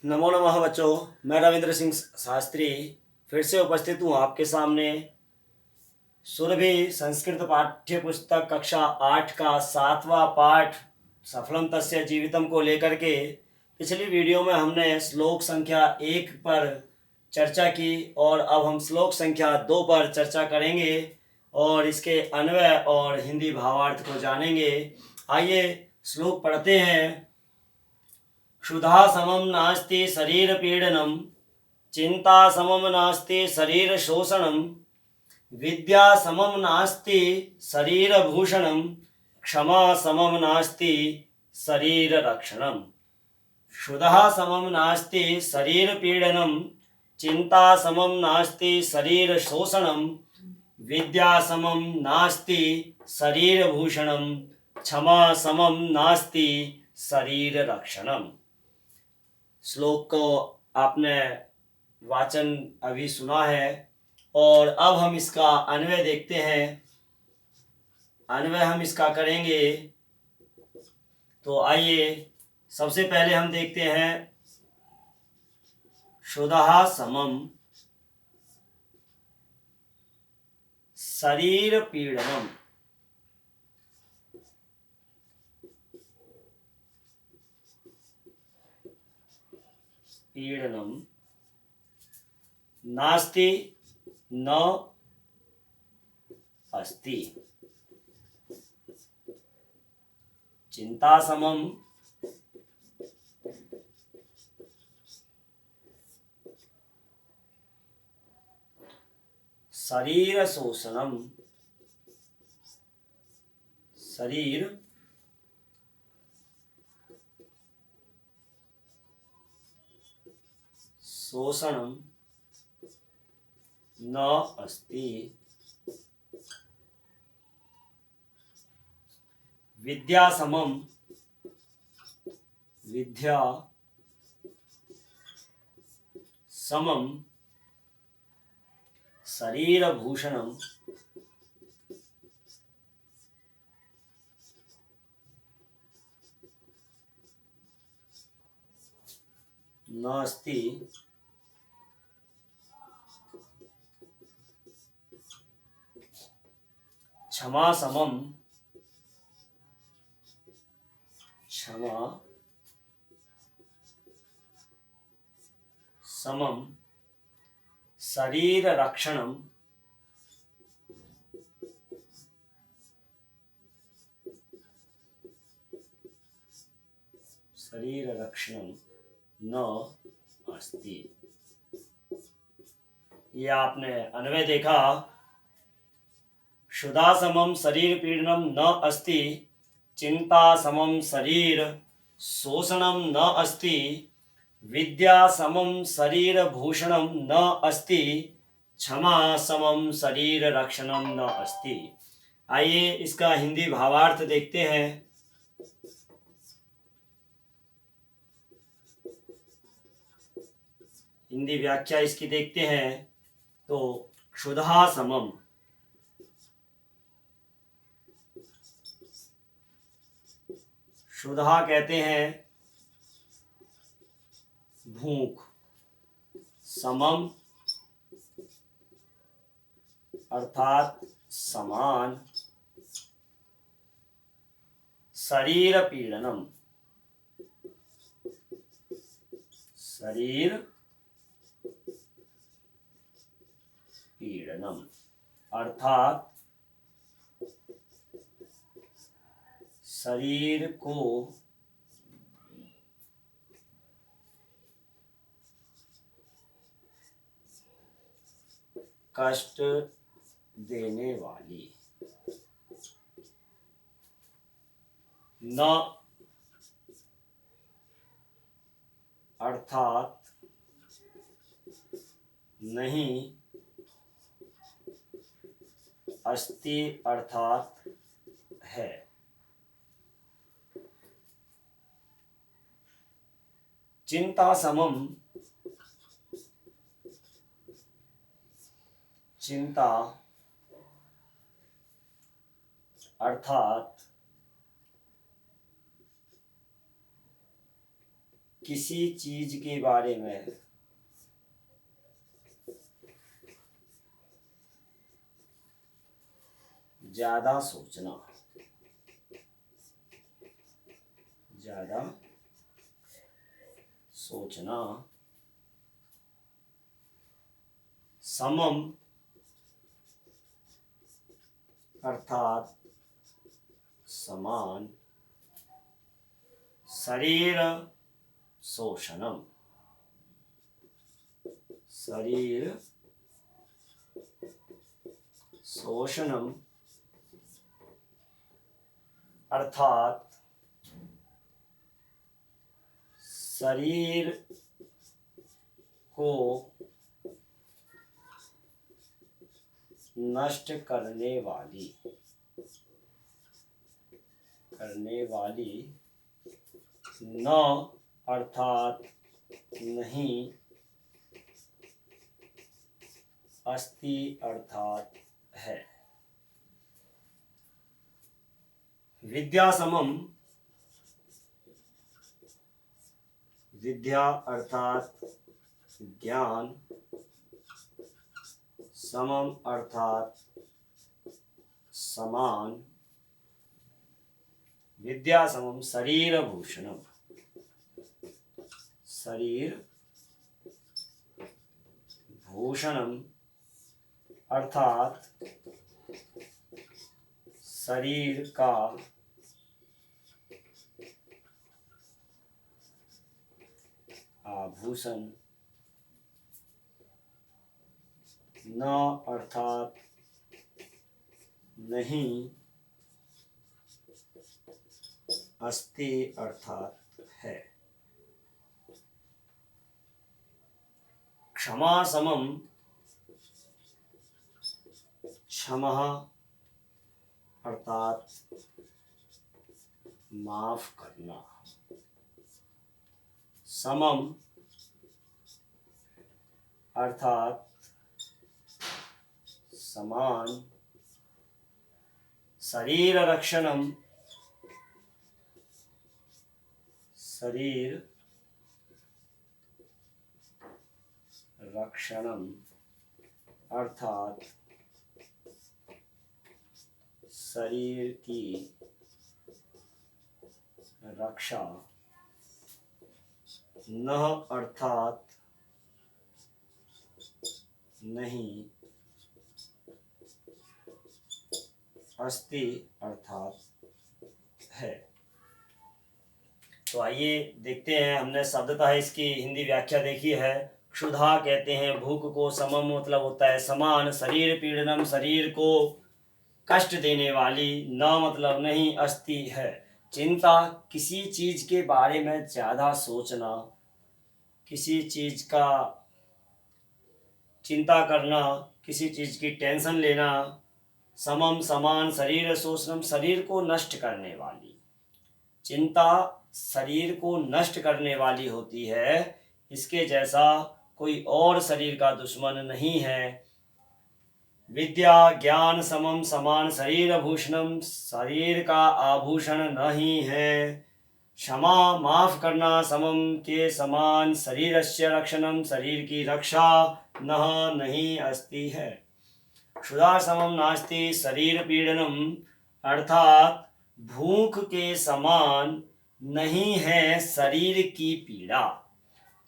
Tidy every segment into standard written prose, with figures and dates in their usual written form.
नमो नमः बच्चों। मैं रविंद्र सिंह शास्त्री फिर से उपस्थित हूँ आपके सामने। सुरभि संस्कृत पाठ्य पुस्तक कक्षा 8 का 7वां पाठ सफलम तस्य जीवितम को लेकर के पिछली वीडियो में हमने श्लोक संख्या 1 पर चर्चा की और अब हम श्लोक संख्या 2 पर चर्चा करेंगे और इसके अन्वय और हिंदी भावार्थ को जानेंगे। आइए श्लोक पढ़ते हैं। क्षुधा समम नास्ति शरीर पीडनम, चिंता समम नास्ति शरीर शोषणम, विद्या समम नास्ति शरीर भूषणम, क्षमा समम नास्ति शरीर रक्षणम। क्षुधा समम नास्ति शरीर पीडनम, चिंता समम नास्ति शरीर शोषणम, विद्या समम नास्ति शरीर भूषणम, क्षमा समम नास्ति शरीर रक्षणम। श्लोक को आपने वाचन अभी सुना है और अब हम इसका अन्वय देखते हैं। अन्वय हम इसका करेंगे तो आइए सबसे पहले हम देखते हैं क्षुधा समम शरीर पीडनम। पीडनम नास्ति न अस्ति। चिंता समम शरीर शोषणम। शरीर शोषणम न अस्ति। विद्या समम विद्या समम शरीर भूषणम नास्ति। क्षमा समम क्षमा समम शरीर रक्षणम शरीर रक्षणम न अस्ति। ये आपने अन्वय देखा। क्षुधा समम शरीर पीडनम न अस्ति, चिंता समम शरीर शोषणम न अस्ति, विद्या समम शरीर भूषणम न अस्ति, क्षमा समम शरीर रक्षणम न अस्ति। आइए इसका हिंदी भावार्थ देखते हैं। हिंदी व्याख्या इसकी देखते हैं तो क्षुधा समम क्षुधा कहते हैं भूख, समम अर्थात समान, शरीर पीडनम शरीर पीडनम अर्थात शरीर को कष्ट देने वाली। न अर्थात नहीं, अस्ति अर्थात है। चिंता समम चिंता अर्थात किसी चीज के बारे में ज्यादा सोचना, ज्यादा सोचना। समम अर्थात समान। शरीर शोषणम, शरीर शोषणम अर्थात शरीर को नष्ट करने वाली न अर्थात नहीं, अस्ति अर्थात है। विद्या समम, विद्या अर्थात ज्ञान, समम अर्थात समान। विद्या समम शरीर भूषणम, शरीर भूषणम अर्थात शरीर का आभूषण। न अर्थात नहीं, अस्ति अर्थात है। क्षमा समम, क्षमा अर्थात माफ करना। समम अर्थात समान। शरीर रक्षणम, शरीर रक्षणम अर्थात शरीर की रक्षा। न अर्थात नहीं, अस्ति अर्थात है। तो आइए देखते हैं, हमने शब्दतः इसकी हिंदी व्याख्या देखी है। क्षुधा कहते हैं भूख को, समम मतलब होता है समान। शरीर पीड़नम शरीर को कष्ट देने वाली, न मतलब नहीं, अस्ति है। चिंता किसी चीज के बारे में ज्यादा सोचना, किसी चीज का चिंता करना, किसी चीज की टेंशन लेना। समम समान। शरीर शोषणम शरीर को नष्ट करने वाली। चिंता शरीर को नष्ट करने वाली होती है, इसके जैसा कोई और शरीर का दुश्मन नहीं है। विद्या ज्ञान समम समान। शरीर भूषणम शरीर का आभूषण नहीं है। क्षमा माफ करना, समम के समान। शरीरस्य रक्षणम शरीर की रक्षा, न नहीं, अस्ति है। क्षुधा समम नास्ति शरीर पीड़नम अर्थात भूख के समान नहीं है शरीर की पीड़ा।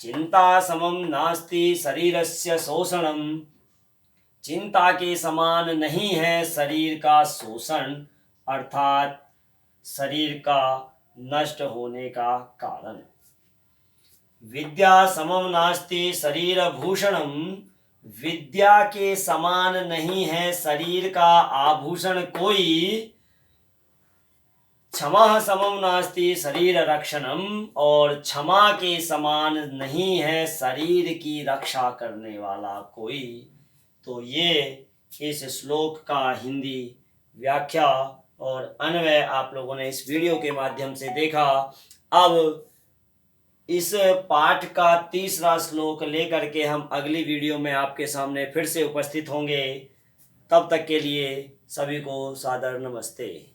चिंता समम नास्ति शरीरस्य शोषणम चिंता के समान नहीं है शरीर का शोषण अर्थात शरीर का नष्ट होने का कारण। विद्या समम नास्ति शरीर भूषणम विद्या के समान नहीं है शरीर का आभूषण कोई। क्षमा समम नास्ति शरीर रक्षणम और क्षमा के समान नहीं है शरीर की रक्षा करने वाला कोई। तो ये इस श्लोक का हिंदी व्याख्या और अन्वय आप लोगों ने इस वीडियो के माध्यम से देखा। अब इस पाठ का तीसरा श्लोक लेकर के हम अगली वीडियो में आपके सामने फिर से उपस्थित होंगे। तब तक के लिए सभी को सादर नमस्ते।